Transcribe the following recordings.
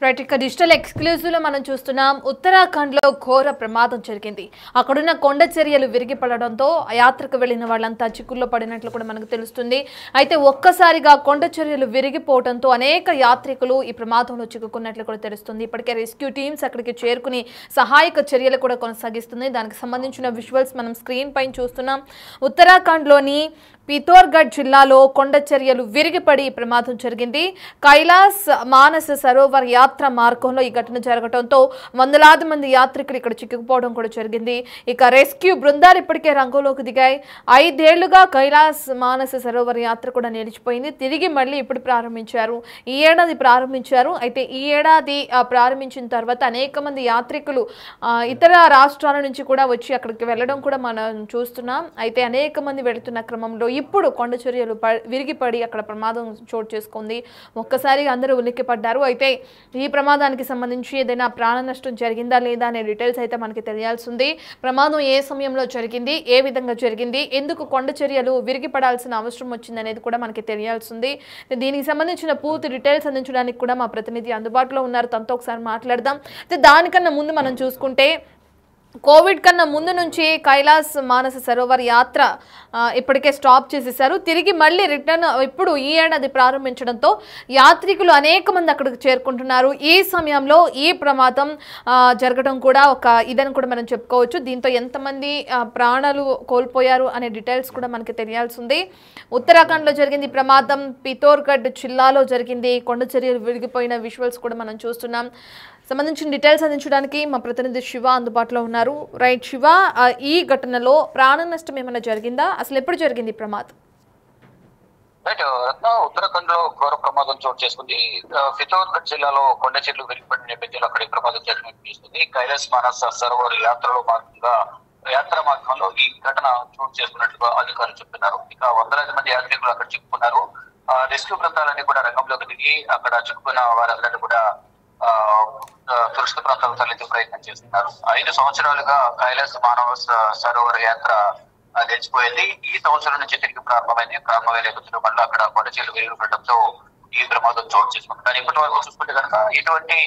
Right, ఇక digital exclusive లో మనం చూస్తున్నాం. ఉత్తరాఖండ్ లో ఘోర ప్రమాదం జరిగింది. అక్కడున్న కొండ చర్యలు విరిగిపడడంతో యాత్రకు వెళ్లిన వాళ్ళంతా చిక్కుల్లో పడినట్లు కూడా మనకు తెలుస్తుంది. అయితే ఒక్కసారిగా కొండ చర్యలు విరిగిపోవడంతో అనేక యాత్రికులు ఈ ప్రమాదంలో చిక్కుకున్నట్లు కూడా తెలుస్తుంది. ఇప్పటికే రెస్క్యూ టీమ్స్ అక్కడికి చేరుకుని సహాయక చర్యలు కూడా కొనసాగిస్తుంది. దానికి సంబంధించిన విజువల్స్ మనం స్క్రీన్ పైన చూస్తున్నాం. ఉత్తరాఖండ్ లోని పితోర్గఢ్ జిల్లాలో కొండ చర్యలు విరిగిపడి ప్రమాదం జరిగింది. కైలాస్ మానస సరోవర్ యాత్ర మార్గంలో ఈ ఘటన జరగడంతో వందలాది మంది యాత్రికులు ఇక్కడ చిక్కుకుపోవడం కూడా జరిగింది. ఇక రెస్క్యూ బృందాలు ఇప్పటికే రంగంలోకి దిగాయి. 5 ఏళ్లుగా కైలాస్ మానస సరోవర్ యాత్ర కూడా నిలిచిపోయింది. తిరిగి మళ్ళీ ఇప్పుడు ప్రారంభించారు. ఈ ఏడాది ప్రారంభించారు. అయితే ఈ ఏడాది ప్రారంభించిన తర్వాత అనేక మంది యాత్రికులు ఇతర రాష్ట్రాల నుంచి కూడా వచ్చి అక్కడికి వెళ్ళడం కూడా మనం చూస్తున్నాం. అయితే అనేక మంది వెళుతున్న క్రమంలో ఇప్పుడు కొండ చర్యలు విరిగిపడి అక్కడ ప్రమాదం చోటు చేసుకుంది. ఒక్కసారి అందరూ ఉలిక్కిపడ్డారు. అయితే ఈ ప్రమాదానికి సంబంధించి ఏదైనా ప్రాణ నష్టం జరిగిందా లేదా అనే డీటెయిల్స్ అయితే మనకి తెలియాల్సింది. ప్రమాదం ఏ సమయంలో జరిగింది, ఏ విధంగా జరిగింది, ఎందుకు కొండ చర్యలు విరిగిపడాల్సిన అవసరం వచ్చింది అనేది కూడా మనకి తెలియాల్సింది. దీనికి సంబంధించిన పూర్తి డీటెయిల్స్ అందించడానికి కూడా మా ప్రతినిధి అందుబాటులో ఉన్నారు. తనతో ఒకసారి మాట్లాడదాం. అయితే దానికన్నా ముందు మనం చూసుకుంటే కోవిడ్ కన్నా ముందు నుంచి కైలాస్ మానస సరోవర్ యాత్ర ఇప్పటికే స్టాప్ చేసేసారు. తిరిగి మళ్ళీ రిటర్న్ ఇప్పుడు ఈ ఏడాది ప్రారంభించడంతో యాత్రికులు అనేక మంది అక్కడికి చేరుకుంటున్నారు. ఈ సమయంలో ఈ ప్రమాదం జరగడం కూడా ఒక ఇదని కూడా మనం చెప్పుకోవచ్చు. దీంతో ఎంతమంది ప్రాణాలు కోల్పోయారు అనే డీటెయిల్స్ కూడా మనకి తెలియాల్సింది. ఉత్తరాఖండ్లో జరిగింది ప్రమాదం. పితోర్గఢ్ జిల్లాలో జరిగింది. కొండ చర్యలు విరిగిపోయిన విజువల్స్ కూడా మనం చూస్తున్నాం. సంబంధించిన డీటెయిల్స్ అందించడానికి మా ప్రతినిధి శివ అందుబాటులో ఉన్నారు. రైట్ శివ, ఈ ఘటనలో ప్రాణ నష్టం ఏమైనా జరిగిందా? అసలు ఎప్పుడు జరిగింది ప్రమాదం? ఉత్తరాఖండ్ లో ఘోర ప్రమాదం చోటు చేసుకుంది. పితోర్గఢ్ జిల్లాలో కొండ చర్యలు విరిగిపడిన నేపథ్యంలో అక్కడ ప్రమాదం జరిగినట్టు కైలాస్ మానస సరోవర్ యాత్ర మార్గంలో ఈ ఘటన చోటు చేసుకున్నట్టుగా అధికారులు చెప్తున్నారు. ఇక వందలాది మంది యాత్రికులు అక్కడ చిక్కుకున్నారు. రెస్క్యూ బృందాలన్నీ కూడా రంగంలోకి దిగి అక్కడ చిక్కుకున్న వారందరినీ కూడా సురక్షిత ప్రాంతాలకు తరలించే ప్రయత్నం చేస్తున్నారు. 5 సంవత్సరాలుగా కైలాస్ మానవ సరోవర్ యాత్ర నిలిచిపోయింది. ఈ సంవత్సరం నుంచి తిరిగి ప్రారంభమైన నేపథ్యంలో మళ్ళీ అక్కడ కొండ చర్యలు విరిగిపడడంతో ఈ ప్రమాదం చోటు చేసుకుంది. కానీ ఇప్పటి వరకు చూసుకుంటే కనుక ఎటువంటి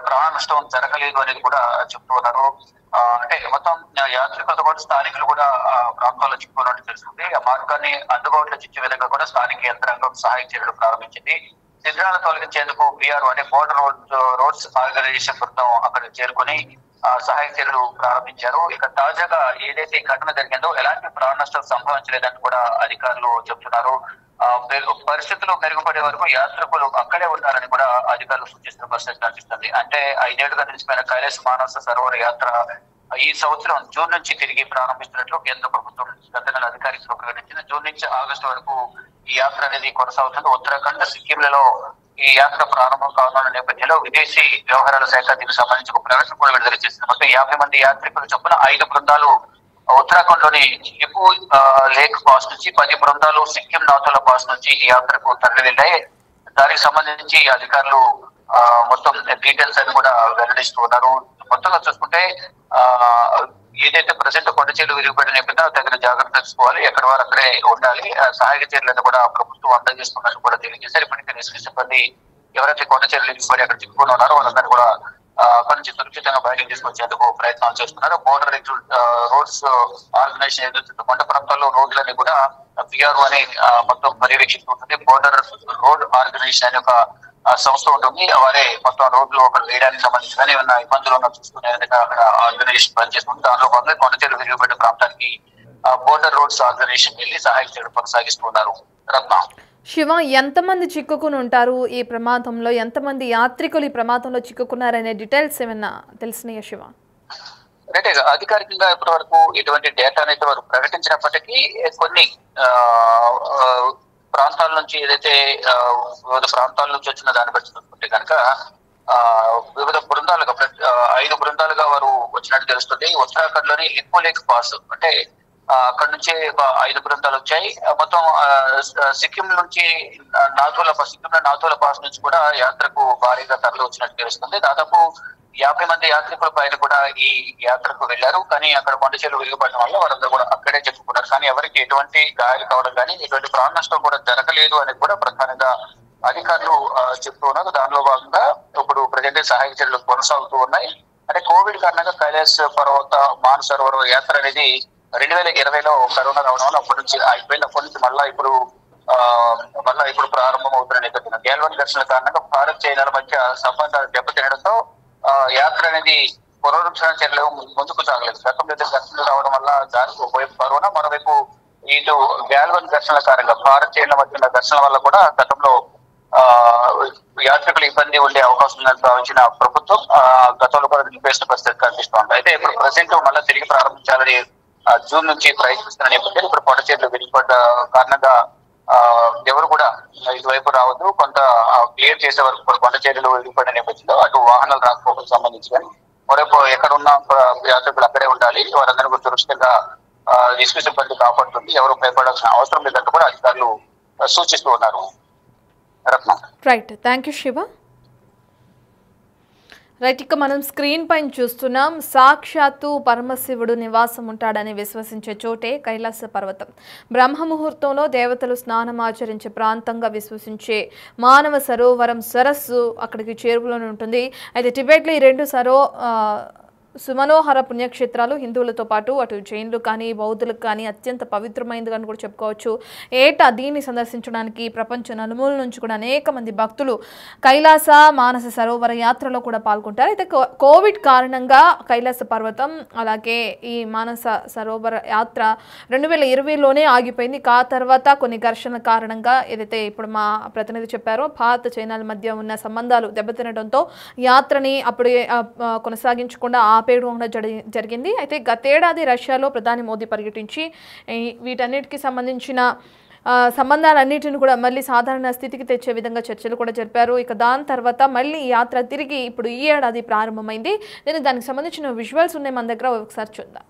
ప్రాణ నష్టం జరగలేదు అనేది కూడా చెప్తూ ఉన్నారు. అంటే మొత్తం యాత్రికులతో పాటు స్థానికులు కూడా ప్రాంతాల్లో చిక్కుకున్నట్టు తెలుస్తుంది. ఆ మార్గాన్ని అందుబాటులో ఇచ్చే విధంగా కూడా స్థానిక యంత్రాంగం సహాయ చర్యలు ప్రారంభించింది. శిథిలాలను తొలగించేందుకు బీఆర్ అంటే బోర్డర్ రోడ్స్ ఆర్గనైజేషన్ బృందం అక్కడ చేరుకుని సహాయ చర్యలు ప్రారంభించారు. ఇక తాజాగా ఏదైతే ఘటన జరిగిందో ఎలాంటి ప్రాణ నష్టం సంభవించలేదని కూడా అధికారులు చెబుతున్నారు. పరిస్థితులు మెరుగుపడే వరకు యాత్రికులు అక్కడే ఉండాలని కూడా అధికారులు సూచిస్తున్న పరిస్థితి కనిపిస్తుంది. అంటే 5 ఏళ్లుగా నిలిచిపోయిన కైలాస్ మానస సరోవర్ యాత్ర ఈ సంవత్సరం జూన్ నుంచి తిరిగి ప్రారంభిస్తున్నట్లు కేంద్ర ప్రభుత్వం గత నెల అధికారికంగా ప్రకటించింది. జూన్ నుంచి ఆగస్టు వరకు ఈ యాత్ర అనేది కొనసాగుతుంది. ఉత్తరాఖండ్, సిక్కింలలో ఈ యాత్ర ప్రారంభం కానున్న నేపథ్యంలో విదేశీ వ్యవహారాల శాఖ దీనికి సంబంధించి ఒక ప్రకటన కూడా విడుదల చేసింది. మొత్తం 50 మంది యాత్రికులు చొప్పున 5 బృందాలు ఉత్తరాఖండ్ లోని లిపు లేక్ పాస్ నుంచి 10 బృందాలు సిక్కిం నాథులా పాస్ నుంచి ఈ యాత్రకు తరలి వెళ్ళాయి. దానికి సంబంధించి అధికారులు మొత్తం డీటెయిల్స్ అని కూడా వెల్లడిస్తూ ఉన్నారు. మొత్తంగా చూసుకుంటే ఏదైతే ప్రజెంట్ కొండ చర్యలు విరిగిపడిన నేపథ్యంలో తగిన జాగ్రత్త తీసుకోవాలి. ఎక్కడ వారు అక్కడే ఉండాలి. సహాయక చర్యలను కూడా ప్రభుత్వం అందజేస్తున్నట్టు కూడా తెలియజేశారు. ఇప్పటికే రెస్క్యూ సిబ్బంది ఎవరైతే కొండ చర్యలు విరిగిపడి అక్కడ చిక్కుకుని ఉన్నారో వాళ్ళందరూ కూడా అక్కడి నుంచి సురక్షితంగా బయటకు తీసుకొచ్చేందుకు ప్రయత్నాలు చేస్తున్నారు. బోర్డర్ రోడ్స్ ఆర్గనైజేషన్ ఏదైతే కొండ ప్రాంతాల్లో రోడ్లన్నీ కూడా పిఆర్ఓ అని మొత్తం పర్యవేక్షిస్తుంటుంది. బోర్డర్ రోడ్ ఆర్గనైజేషన్ అనే ఒక సంస్థ ఉంటుంది. వారే మొత్తం రోడ్లు ఒకటి వేయడానికి సంబంధించి కానీ ఏమైనా ఇబ్బందులు ఉన్నా చూసుకునే విధంగా అక్కడ ఆర్గనైజేషన్ పనిచేస్తుంది. దానిలో భాగంగా కొండ చర్యలు విరిగిపడిన ప్రాంతానికి బోర్డర్ రోడ్స్ ఆర్గనైజేషన్ వెళ్లి సహాయ చర్యలు కొనసాగిస్తున్నారు. రత్న, శివ, ఎంతమంది చిక్కుకుని ఉంటారు ఈ ప్రమాదంలో? ఎంతమంది యాత్రికులు ఈ ప్రమాదంలో చిక్కుకున్నారనే డీటెయిల్స్ ఏమైనా తెలిసినాయా శివ? అంటే అధికారికంగా ఇప్పటి వరకు ఎటువంటి డేటా అయితే వారు ప్రకటించినప్పటికీ కొన్ని ప్రాంతాల నుంచి ఏదైతే వివిధ ప్రాంతాల నుంచి వచ్చిన దాన్ని బట్టి చూసుకుంటే కనుక వివిధ బృందాలుగా 5 బృందాలుగా వారు వచ్చినట్టు తెలుస్తుంది. ఉత్తరాఖండ్ లోని లిపు లేక్ పాస్ అంటే అక్కడ నుంచి 5 బృందాలు వచ్చాయి. మొత్తం సిక్కిం నుంచి నాథులా పాస్ నుంచి కూడా యాత్రకు భారీగా తరలి వచ్చినట్టు తెలుస్తుంది. దాదాపు 50 మంది యాత్రికుల పైన కూడా ఈ యాత్రకు వెళ్లారు. కానీ అక్కడ కొండ చర్యలు విరిగిపడడం వల్ల వారందరూ కూడా అక్కడే చెప్పుకున్నారు. కానీ ఎవరికి ఎటువంటి గాయాలు కావడం కానీ ఎటువంటి ప్రాణ నష్టం కూడా జరగలేదు అని కూడా ప్రధానంగా అధికారులు చెప్తూ ఉన్నారు. దానిలో భాగంగా ఇప్పుడు ప్రజెంట్ సహాయక చర్యలు కొనసాగుతూ ఉన్నాయి. అంటే కోవిడ్ కారణంగా కైలాస్ పర్వత మానసరోవర యాత్ర అనేది 2020లో కరోనా రావడం వల్ల అప్పటి నుంచి అయిపోయింది. అప్పటి నుంచి మళ్ళా ఇప్పుడు ప్రారంభం అవుతున్న నేపథ్యంలో గేల్వన్ ఘర్షణ కారణంగా భారత్ చైనాల మధ్య సంబంధాలు దెబ్బతినడంతో యాత్ర అనేది పునరుద్ధరణ చర్యలు ముందుకు సాగలేదు. గతంలో ఘర్షణలు రావడం వల్ల దానికి ఒకవైపు కరోనా, మరోవైపు ఇటు గేల్వన్ ఘర్షణల కారణంగా భారత్ చైనా మధ్య ఉన్న ఘర్షణ వల్ల కూడా గతంలో యాత్రికులు ఇబ్బంది ఉండే అవకాశం ఉందని భావించిన ప్రభుత్వం గతంలో కూడా నిలిపేసిన పరిస్థితి కనిపిస్తోంది. అయితే ఇప్పుడు ప్రజెంట్ మళ్ళీ తిరిగి ప్రారంభించాలని జూన్ నుంచి ప్రయత్నిస్తున్న నేపథ్యంలో ఇప్పుడు కొండచర్యలు విరిగిపడ్డ కారణంగా ఎవరు కూడా ఇటువైపు రావద్దు, కొంత క్లియర్ చేసే వరకు కొండచర్యలు విరిగిపడిన నేపథ్యంలో అటు వాహనాలు రాకపోవడానికి సంబంధించి కానీ మరోవైపు ఎక్కడున్న యాత్రికులు అక్కడే ఉండాలి, వారందరూ కూడా సురక్షితంగా రిస్క్ సిబ్బంది కాపాడుతుంది, ఎవరు భయపడాల్సిన అవసరం లేదంటూ కూడా అధికారులు సూచిస్తూ ఉన్నారు. Right, thank you Shiva. Right, ఇక మనం స్క్రీన్ పైన చూస్తున్నాం. సాక్షాత్తు పరమశివుడు నివాసం ఉంటాడని విశ్వసించే చోటే కైలాస పర్వతం. బ్రహ్మముహూర్తంలో దేవతలు స్నానం ఆచరించే ప్రాంతంగా విశ్వసించే మానవ సరోవరం సరస్సు అక్కడికి చేరువలోనే ఉంటుంది. అయితే టిబెట్లో ఈ రెండు సుమనోహర పుణ్యక్షేత్రాలు హిందువులతో పాటు అటు జైన్లు కానీ బౌద్ధులకు కానీ అత్యంత పవిత్రమైనది అని కూడా చెప్పుకోవచ్చు. ఏటా దీన్ని సందర్శించడానికి ప్రపంచ నలుమూల నుంచి కూడా అనేక మంది భక్తులు కైలాస మానస సరోవర యాత్రలో కూడా పాల్గొంటారు. అయితే కోవిడ్ కారణంగా కైలాస పర్వతం అలాగే ఈ మానస సరోవర యాత్ర 2020లోనే ఆగిపోయింది. ఆ తర్వాత కొన్ని ఘర్షణల కారణంగా ఏదైతే ఇప్పుడు మా ప్రతినిధి చెప్పారో భారత్ చైనాల మధ్య ఉన్న సంబంధాలు దెబ్బతినడంతో యాత్రని అప్పుడే కొనసాగించకుండా ఆపేయడం జరిగింది. అయితే గతేడాది రష్యాలో ప్రధాని మోదీ పర్యటించి వీటన్నిటికీ సంబంధించిన సంబంధాలన్నిటిని కూడా మళ్ళీ సాధారణ స్థితికి తెచ్చే విధంగా చర్చలు కూడా జరిపారు. ఇక దాని తర్వాత మళ్ళీ యాత్ర తిరిగి ఇప్పుడు ఈ ఏడాది ప్రారంభమైంది. దానికి సంబంధించిన విజువల్స్ ఉన్నాయి మన దగ్గర, ఒకసారి చూద్దాం.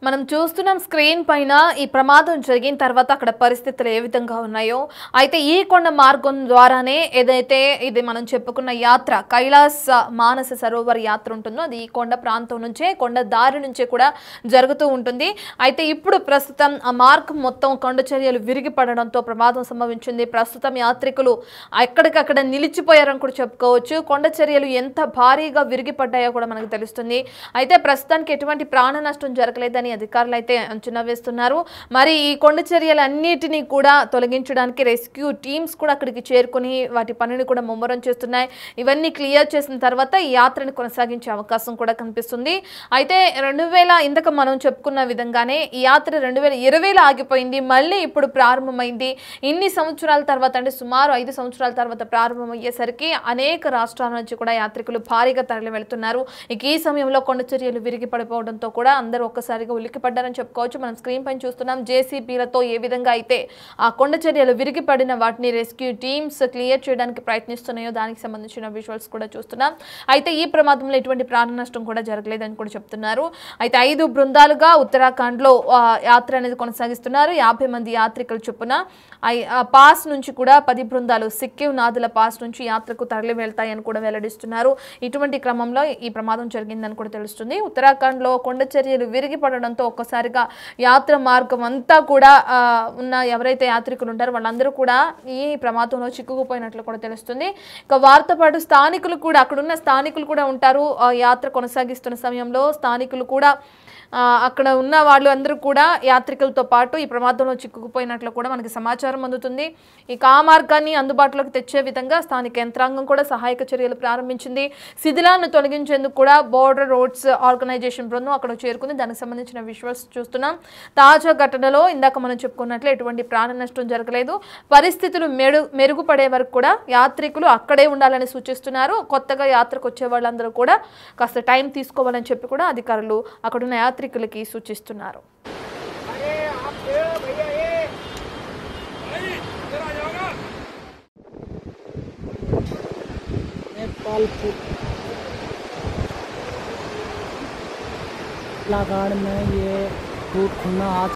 మనం చూస్తున్నాం స్క్రీన్ పైన ఈ ప్రమాదం జరిగిన తర్వాత అక్కడ పరిస్థితులు ఏ విధంగా ఉన్నాయో. అయితే ఈ కొండ మార్గం ద్వారానే ఏదైతే ఇది మనం చెప్పుకున్న యాత్ర కైలాస మానస సరోవర్ యాత్ర ఉంటుందో అది ఈ కొండ ప్రాంతం నుంచే, కొండ దారి నుంచే కూడా జరుగుతూ ఉంటుంది. అయితే ఇప్పుడు ప్రస్తుతం ఆ మార్గం మొత్తం కొండ చర్యలు విరిగిపడడంతో ప్రమాదం సంభవించింది. ప్రస్తుతం యాత్రికులు ఎక్కడికక్కడ నిలిచిపోయారని కూడా చెప్పుకోవచ్చు. కొండ చర్యలు ఎంత భారీగా విరిగిపడ్డాయో కూడా మనకు తెలుస్తుంది. అయితే ప్రస్తుతానికి ఎటువంటి ప్రాణ నష్టం జరగలేదని అధికారులు అయితే అంచనా వేస్తున్నారు. మరి ఈ కొండ చర్యలన్నిటినీ కూడా తొలగించడానికి రెస్క్యూ టీమ్స్ కూడా అక్కడికి చేరుకుని వాటి పనిని కూడా ముమ్మరం చేస్తున్నాయి. ఇవన్నీ క్లియర్ చేసిన తర్వాత ఈ యాత్రని కొనసాగించే అవకాశం కూడా కనిపిస్తుంది. అయితే ఇందాక మనం చెప్పుకున్న విధంగానే ఈ యాత్ర 2020లో ఆగిపోయింది, మళ్ళీ ఇప్పుడు ప్రారంభమైంది. ఇన్ని సంవత్సరాల తర్వాత అంటే సుమారు 5 సంవత్సరాల తర్వాత ప్రారంభమయ్యేసరికి అనేక రాష్ట్రాల నుంచి కూడా యాత్రికులు భారీగా తరలి వెళ్తున్నారు. ఇక ఈ సమయంలో కొండ చర్యలు విరిగి పడిపోవడంతో కూడా అందరూ ఒక్కసారిగా ఉలిక్కిపడ్డారని చెప్పుకోవచ్చు. మనం స్క్రీన్ పైన చూస్తున్నాం జేసీబీలతో ఏ విధంగా అయితే ఆ కొండ చర్యలు విరిగిపడిన వాటిని రెస్క్యూ టీమ్స్ క్లియర్ చేయడానికి ప్రయత్నిస్తున్నాయో దానికి సంబంధించిన విజువల్స్ కూడా చూస్తున్నాం. అయితే ఈ ప్రమాదంలో ఎటువంటి ప్రాణ నష్టం కూడా జరగలేదని కూడా చెప్తున్నారు. అయితే 5 బృందాలుగా ఉత్తరాఖండ్లో యాత్ర అనేది కొనసాగిస్తున్నారు. 50 మంది యాత్రికులు చొప్పున పాస్ నుంచి కూడా 10 బృందాలు సిక్కిం నాదుల పాస్ నుంచి యాత్రకు తరలి వెళ్తాయని కూడా వెల్లడిస్తున్నారు. ఇటువంటి క్రమంలో ఈ ప్రమాదం జరిగిందని కూడా తెలుస్తుంది. ఉత్తరాఖండ్లో కొండ చర్యలు విరిగిపడడంతో ఒక్కసారిగా యాత్ర మార్గం అంతా కూడా ఉన్న ఎవరైతే యాత్రికులు ఉంటారో వాళ్ళందరూ కూడా ఈ ప్రమాదంలో చిక్కుకుపోయినట్లు కూడా తెలుస్తుంది. ఇక వారితో పాటు స్థానికులు కూడా అక్కడున్న స్థానికులు కూడా ఉంటారు. యాత్ర కొనసాగిస్తున్న సమయంలో స్థానికులు కూడా అక్కడ ఉన్న వాళ్ళు అందరూ కూడా యాత్రికులతో పాటు ఈ ప్రమాదంలో చిక్కుకుపోయినట్లు కూడా మనకి సమాచారం అందుతుంది. ఇక ఆ మార్గాన్ని అందుబాటులోకి తెచ్చే విధంగా స్థానిక యంత్రాంగం కూడా సహాయక చర్యలు ప్రారంభించింది. శిథిలాలను తొలగించేందుకు కూడా బోర్డర్ రోడ్స్ ఆర్గనైజేషన్ బృందం అక్కడ చేరుకుంది. దానికి సంబంధించిన విజువల్స్ చూస్తున్నాం. తాజా ఘటనలో ఇందాక మనం చెప్పుకున్నట్లు ఎటువంటి ప్రాణ నష్టం జరగలేదు. పరిస్థితులు మెరుగుపడే వరకు కూడా యాత్రికులు అక్కడే ఉండాలని సూచిస్తున్నారు. కొత్తగా యాత్రకు వచ్చే వాళ్ళందరూ కూడా కాస్త టైం తీసుకోవాలని చెప్పి కూడా అధికారులు అక్కడున్న యాత్రికులకి సూచిస్తున్నారు. नेपाल लगाड़ में ये रूट खुलना आज